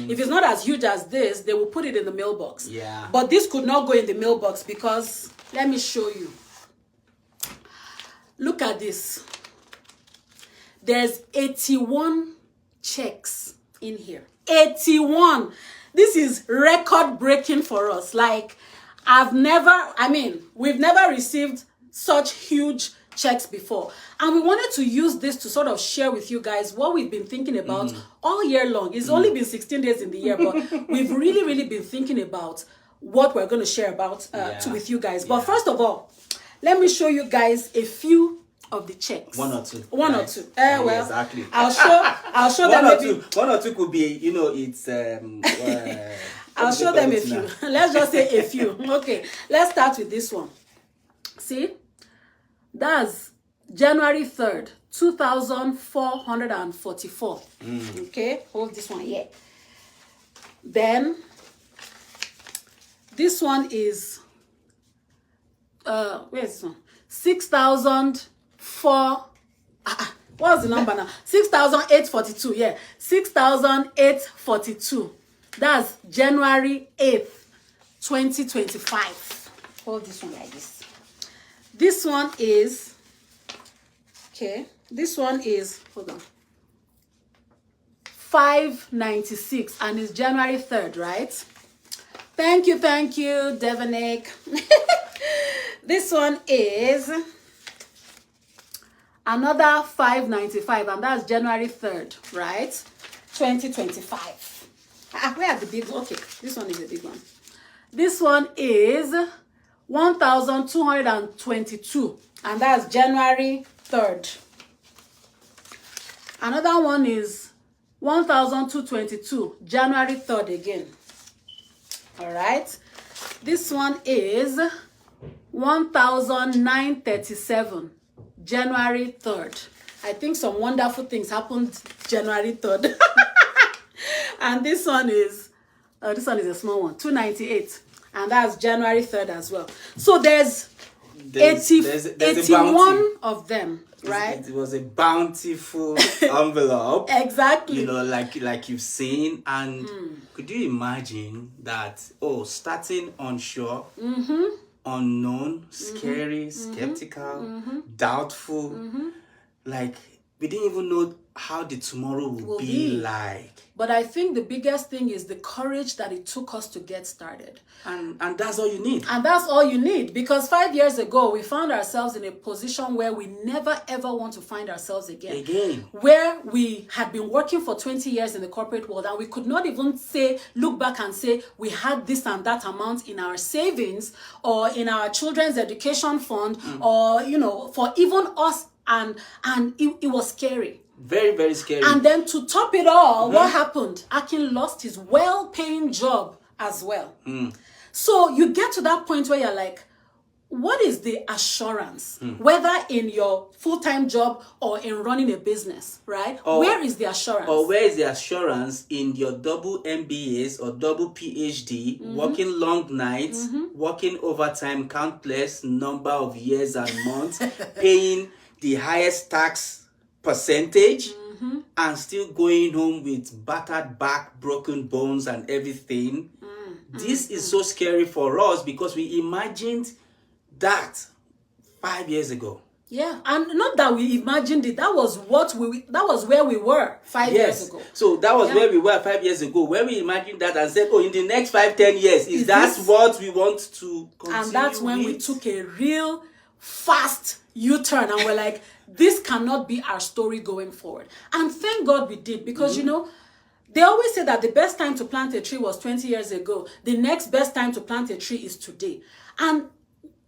If it's not as huge as this, they will put it in the mailbox. Yeah. But this could not go in the mailbox because, let me show you. Look at this. There's 81 checks in here. 81. This is record breaking for us. Like, we've never received such huge checks before. And we wanted to use this to sort of share with you guys what we've been thinking about all year long. It's only been 16 days in the year, but we've really, really been thinking about what we're going to share about with you guys. But first of all, let me show you guys a few of the checks. One or two. One or two. Well, exactly. I'll show them maybe. One or two could be, it's I'll show them a few. Let's just say a few. Okay, let's start with this one. See, that's January 3rd, 2,444. Okay, hold this one here. Then this one is where's this one? 6,004. What's the number now? 6,842. Yeah, 6,842. That's January 8th, 2025. Hold this one like this. This one is, okay, this one is, hold on, 596, and it's January 3rd, right? Thank you, Devanik. This one is another 595, and that's January 3rd, right? 2025. Where are the big ones? Okay, this one is a big one. This one is 1,222, and that's January 3rd. Another one is 1,222, January 3rd again. All right. This one is 1,937, January 3rd. I think some wonderful things happened January 3rd. And this one is a small one, 298. And that's January 3rd as well. So there's 81 of them, right? It was a bountiful envelope. Exactly. Like you've seen. And could you imagine that, starting unsure, unknown, scary, skeptical, doubtful, like we didn't even know how the tomorrow will be like. But I think the biggest thing is the courage that it took us to get started. And that's all you need. And that's all you need. Because 5 years ago, we found ourselves in a position where we never ever want to find ourselves again. Where we had been working for 20 years in the corporate world, and we could not even look back and say we had this and that amount in our savings or in our children's education fund or, for even us. And it was scary. Very, very scary. And then to top it all, what happened? Akin lost his well-paying job as well. So you get to that point where you're like, what is the assurance? Whether in your full-time job or in running a business, right? Where is the assurance? Or where is the assurance in your double MBAs or double PhD, working long nights, working overtime countless number of years and months, paying the highest tax percentage, and still going home with battered back, broken bones and everything. This is so scary for us because we imagined that 5 years ago. Yeah, and not that we imagined it. That was where we were 5 years ago. So that was where we were 5 years ago. When we imagined that and said, in the next 5-10 years, is that what we want to continue? And that's when we took a real fast U-turn and we're like, this cannot be our story going forward. And thank God we did, because they always say that the best time to plant a tree was 20 years ago. The next best time to plant a tree is today. And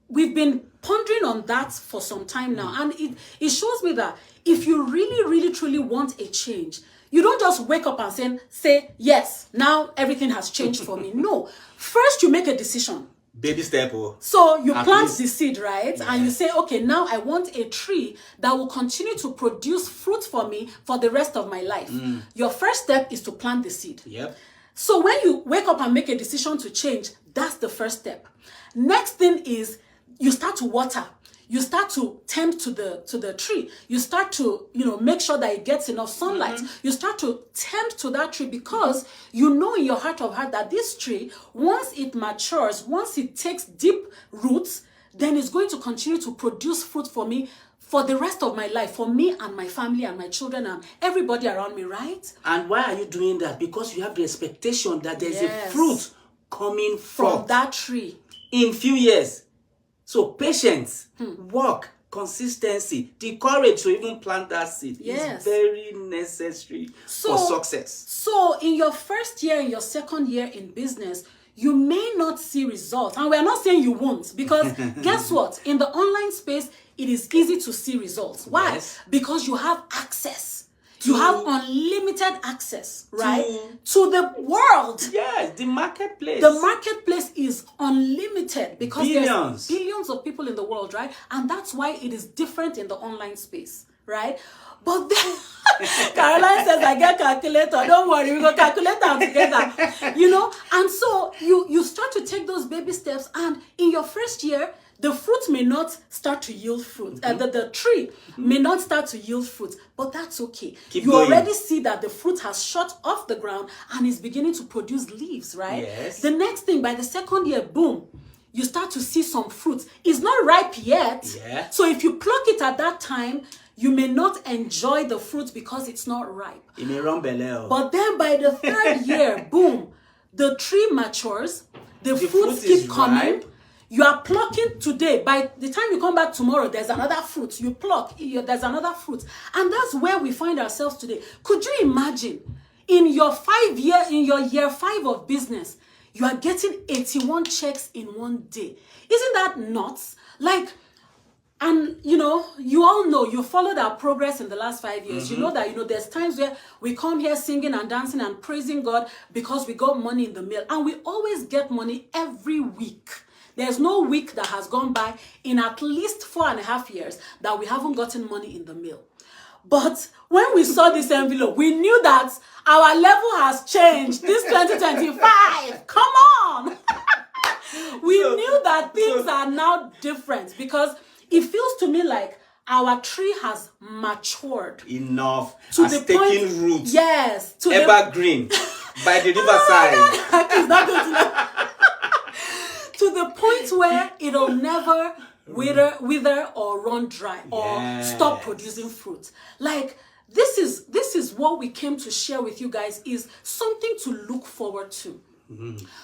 we've been pondering on that for some time now. And it shows me that if you really, really, truly want a change, you don't just wake up and say, yes, now everything has changed for me. No. First, you make a decision. Baby step. So you plant the seed, right? Yeah. And you say, okay, now I want a tree that will continue to produce fruit for me for the rest of my life. Your first step is to plant the seed. Yep. So when you wake up and make a decision to change, that's the first step. Next thing is you start to water. you start to tend to the tree. You start to, make sure that it gets enough sunlight. You start to tend to that tree because you know in your heart of heart that this tree, once it matures, once it takes deep roots, then it's going to continue to produce fruit for me for the rest of my life, for me and my family and my children and everybody around me, right? And why are you doing that? Because you have the expectation that there's Yes. a fruit coming From that tree. in few years. So patience, work, consistency, the courage to even plant that seed Yes. is very necessary for success. So in your first year, in your second year in business, you may not see results. And we're not saying you won't, because guess what? In the online space, it is easy to see results. Why? Yes. Because you have access. You have unlimited access, right? To To the world. Yes, the marketplace. The marketplace is unlimited because Billions. there's billions of people in the world, right? And that's why it is different in the online space, right? But then Caroline says, I get calculator. Don't worry, we go calculate them together. And so you start to take those baby steps, and in your first year, the fruit may not start to yield fruit. The tree may not start to yield fruit, but that's okay. Keep you going. already see that the fruit has shot off the ground and is beginning to produce leaves, right? Yes. The next thing, by the second year, boom, you start to see some fruit. It's not ripe yet. Yeah. So if you pluck it at that time, you may not enjoy the fruit because it's not ripe. It may run belly. But then by the third year, boom, the tree matures, the fruits fruit is keep coming. ripe. You are plucking today. By the time you come back tomorrow, there's another fruit. You pluck, there's another fruit. And that's where we find ourselves today. Could you imagine, in your year 5 of business, you are getting 81 checks in one day? Isn't that nuts? And you all know, you followed our progress in the last 5 years. You know that, there's times where we come here singing and dancing and praising God because we got money in the mail. And we always get money every week. There's no week that has gone by in at least 4.5 years that we haven't gotten money in the mail. But when we saw this envelope, we knew that our level has changed. This 2025, come on! We knew that things are now different because it feels to me like our tree has matured. Enough. To Has the taken point, root. yes. Evergreen. By the riverside. It's not good to know. To the point where it'll never wither or run dry or stop producing fruit. This is what we came to share with you guys, is something to look forward to.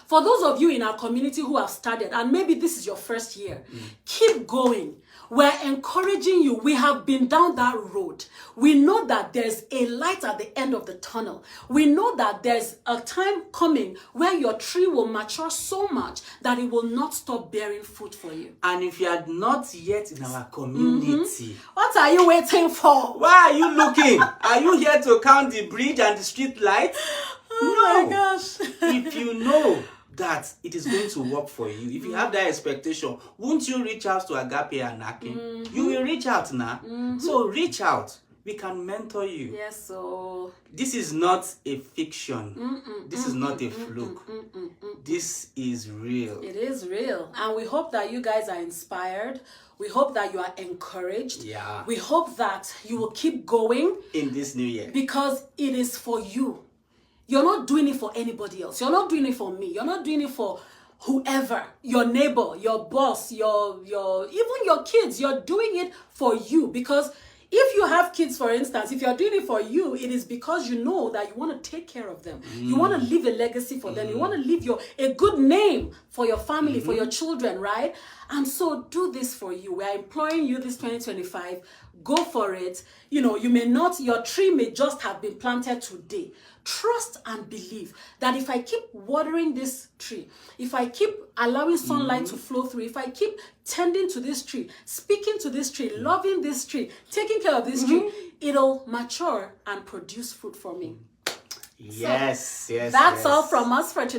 For those of you in our community who have started, and maybe this is your first year, keep going. We're encouraging you. We have been down that road. We know that there's a light at the end of the tunnel. We know that there's a time coming where your tree will mature so much that it will not stop bearing fruit for you. And if you are not yet in our community, What are you waiting for? why are you looking? Are you here to count the bridge and the street lights? Oh my gosh. If you know that it is going to work for you, if you have that expectation, won't you reach out to Agape and Akin? You will reach out now. So reach out. We can mentor you. Yes, so This is not a fiction. This is not a fluke. This is real. it is real. And we hope that you guys are inspired. We hope that you are encouraged. Yeah. We hope that you will keep going In this new year. because it is for you. You're not doing it for anybody else. You're not doing it for me. You're not doing it for whoever, your neighbor, your boss, your even your kids. You're doing it for you, because if you have kids, for instance, if you're doing it for you, it is because you know that you want to take care of them. You want to leave a legacy for them. You want to leave a good name for your family, for your children, right? And so do this for you. We are imploring you this 2025. Go for it. You may not, your tree may just have been planted today. Trust and believe that if I keep watering this tree, if I keep allowing sunlight to flow through, if I keep tending to this tree, speaking to this tree, loving this tree, taking care of this tree, it'll mature and produce fruit for me. Yes, yes. That's yes. all from us for today.